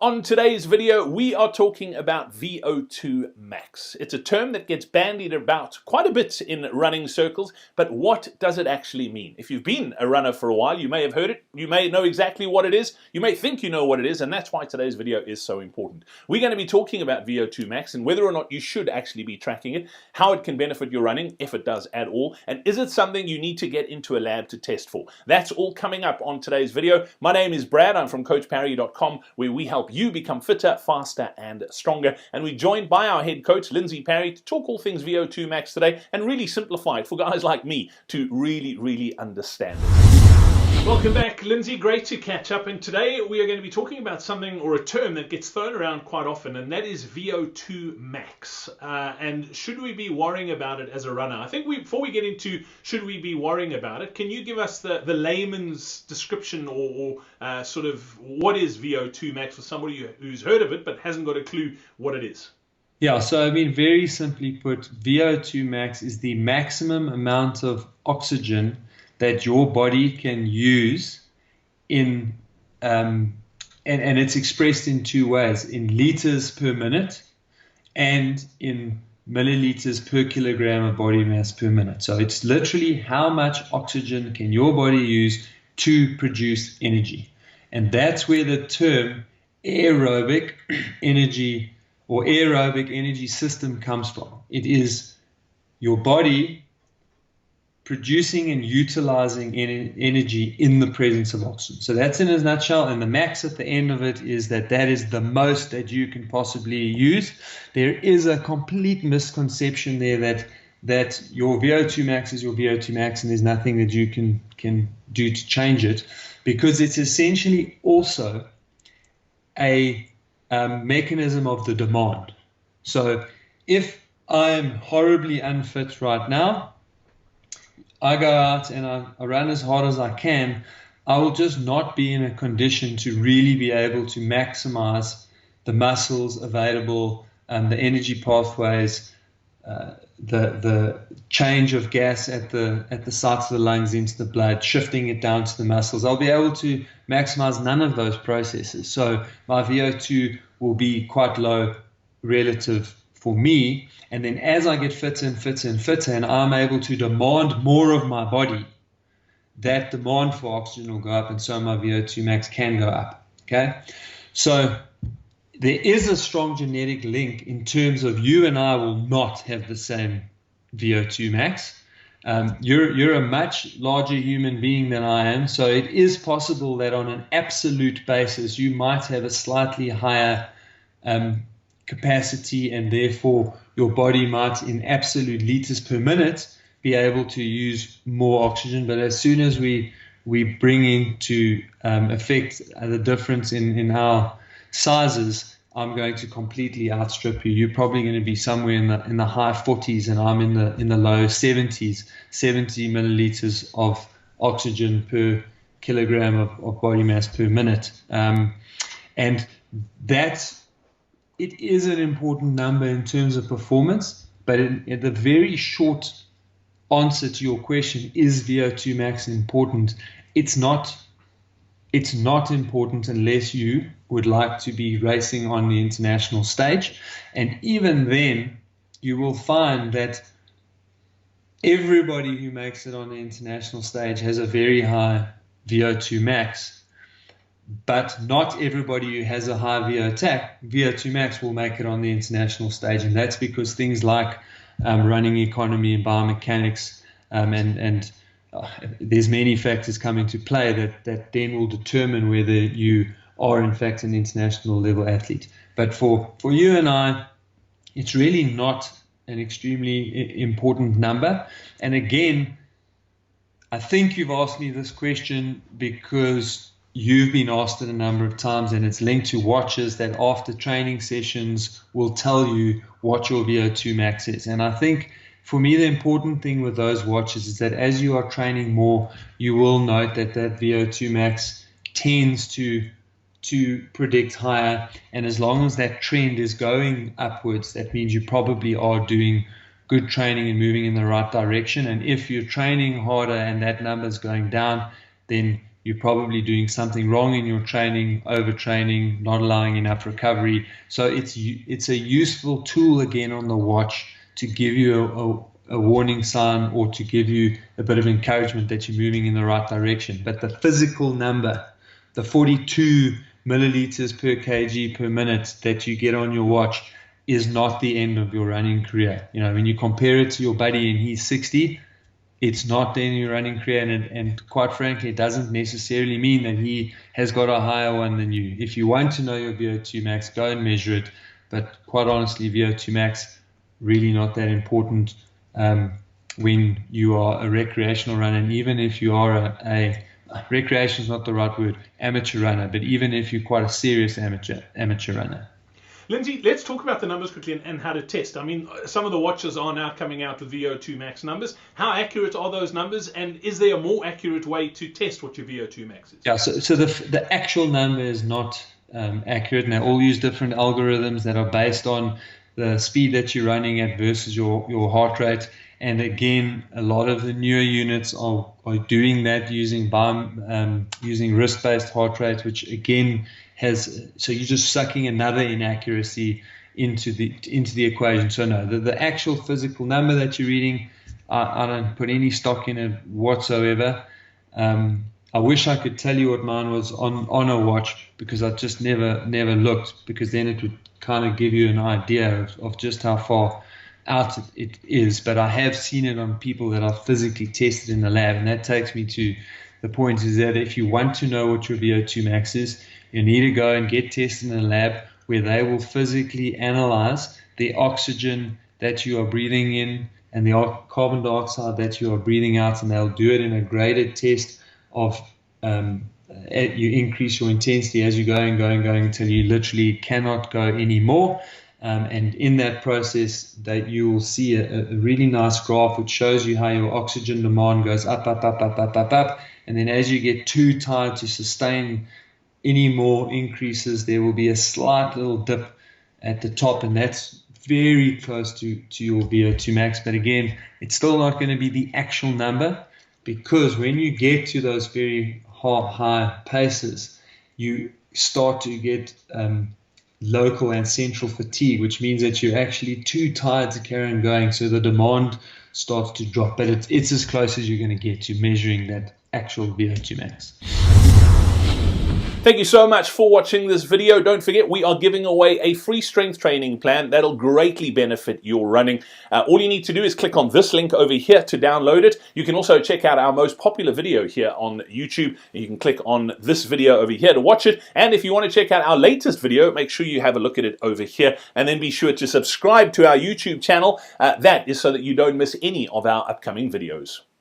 On today's video, we are talking about VO2 Max. It's a term that gets bandied about quite a bit in running circles, but what does it actually mean? If you've been a runner for a while, you may have heard it, you may know exactly what it is, you may think you know what it is, and that's why today's video is so important. We're going to be talking about VO2 Max and whether or not you should actually be tracking it, how it can benefit your running, if it does at all, and is it something you need to get into a lab to test for? That's all coming up on today's video. My name is Brad, I'm from CoachParry.com, where we help you become fitter, faster, and stronger. And we're joined by our head coach, Lindsey Parry, to talk all things VO2 Max today and really simplify it for guys like me to really understand it. Welcome back, Lindsey. Great to catch up. And today we are going to be talking about something or a term that gets thrown around quite often, and that is VO2 Max. And should we be worrying about it as a runner? I think before we get into should we be worrying about it, can you give us the layman's description or sort of what is VO2 Max for somebody who's heard of it but hasn't got a clue what it is? Yeah, so I mean, very simply put, VO2 max is the maximum amount of oxygen that your body can use in, and it's expressed in two ways, in liters per minute and in milliliters per kilogram of body mass per minute. So it's literally how much oxygen can your body use to produce energy. And that's where the term aerobic energy or aerobic energy system comes from. It is your body producing and utilizing energy in the presence of oxygen. So that's in a nutshell, and the max at the end of it is that is the most that you can possibly use. There is a complete misconception there that your VO2 max is your VO2 max and there's nothing that you can do to change it, because it's essentially also a mechanism of the demand. So if I'm horribly unfit right now, I go out and I run as hard as I can, I will just not be in a condition to really be able to maximize the muscles available, the energy pathways, the change of gas at the sites of the lungs into the blood, shifting it down to the muscles. I'll be able to maximize none of those processes. So my VO2 will be quite low relative for me. And then as I get fitter and fitter and fitter, and I'm able to demand more of my body, that demand for oxygen will go up, and so my VO2 max can go up. Okay, so there is a strong genetic link in terms of you and I will not have the same VO2 max. You're a much larger human being than I am, so it is possible that on an absolute basis you might have a slightly higher capacity, and therefore your body might in absolute liters per minute be able to use more oxygen. But as soon as we bring into effect the difference in our sizes, I'm going to completely outstrip you. You're probably going to be somewhere in the high 40s, and I'm in the low 70s, 70 milliliters of oxygen per kilogram of body mass per minute. And it is an important number in terms of performance, but at the very short answer to your question, is VO2 max important? It's not important unless you would like to be racing on the international stage. And even then, you will find that everybody who makes it on the international stage has a very high VO2 max. But not everybody who has a high VO2 max will make it on the international stage. And that's because things like running economy and biomechanics and there's many factors come into play that then will determine whether you are in fact an international level athlete. But for you and I, it's really not an extremely important number. And again, I think you've asked me this question because you've been asked it a number of times, and it's linked to watches that after training sessions will tell you what your VO2 max is. And I think for me, the important thing with those watches is that as you are training more, you will note that VO2 max tends to predict higher. And as long as that trend is going upwards, that means you probably are doing good training and moving in the right direction. And if you're training harder and that number is going down, then you're probably doing something wrong in your training, overtraining, not allowing enough recovery. So it's a useful tool again on the watch to give you a warning sign or to give you a bit of encouragement that you're moving in the right direction. But the physical number, the 42 milliliters per kg per minute that you get on your watch, is not the end of your running career. You know, when you compare it to your buddy and he's 60, it's not the end of your running career, and quite frankly, it doesn't necessarily mean that he has got a higher one than you. If you want to know your VO2 max, go and measure it. But quite honestly, VO2 max, really not that important when you are a recreational runner. And even if you are a recreation is not the right word, amateur runner, but even if you're quite a serious amateur runner. Lindsey, let's talk about the numbers quickly and how to test. I mean, some of the watches are now coming out with VO2 max numbers. How accurate are those numbers, and is there a more accurate way to test what your VO2 max is? Yeah, so the actual number is not accurate, and they all use different algorithms that are based on the speed that you're running at versus your heart rate. And again, a lot of the newer units are doing that using wrist-based heart rate, which again so you're just sucking another inaccuracy into the equation. So no, the actual physical number that you're reading, I don't put any stock in it whatsoever. I wish I could tell you what mine was on a watch, because I just never looked, because then it would kind of give you an idea of just how far out it is. But I have seen it on people that are physically tested in the lab, and that takes me to the point is that if you want to know what your VO2 max is, you need to go and get tested in a lab where they will physically analyze the oxygen that you are breathing in and the carbon dioxide that you are breathing out, and they'll do it in a graded test of you increase your intensity as you're going until you literally cannot go anymore. And in that process, that you will see a really nice graph which shows you how your oxygen demand goes up. And then as you get too tired to sustain any more increases, there will be a slight little dip at the top, and that's very close to your VO2 max. But again, it's still not going to be the actual number, because when you get to those very high paces, you start to get local and central fatigue, which means that you're actually too tired to carry on going, so the demand starts to drop. But it's as close as you're going to get to measuring that actual VO2 max. Thank you so much for watching this video. Don't forget, we are giving away a free strength training plan that'll greatly benefit your running. All you need to do is click on this link over here to download it. You can also check out our most popular video here on YouTube. You can click on this video over here to watch it. And if you want to check out our latest video, make sure you have a look at it over here. And then be sure to subscribe to our YouTube channel. That is so that you don't miss any of our upcoming videos.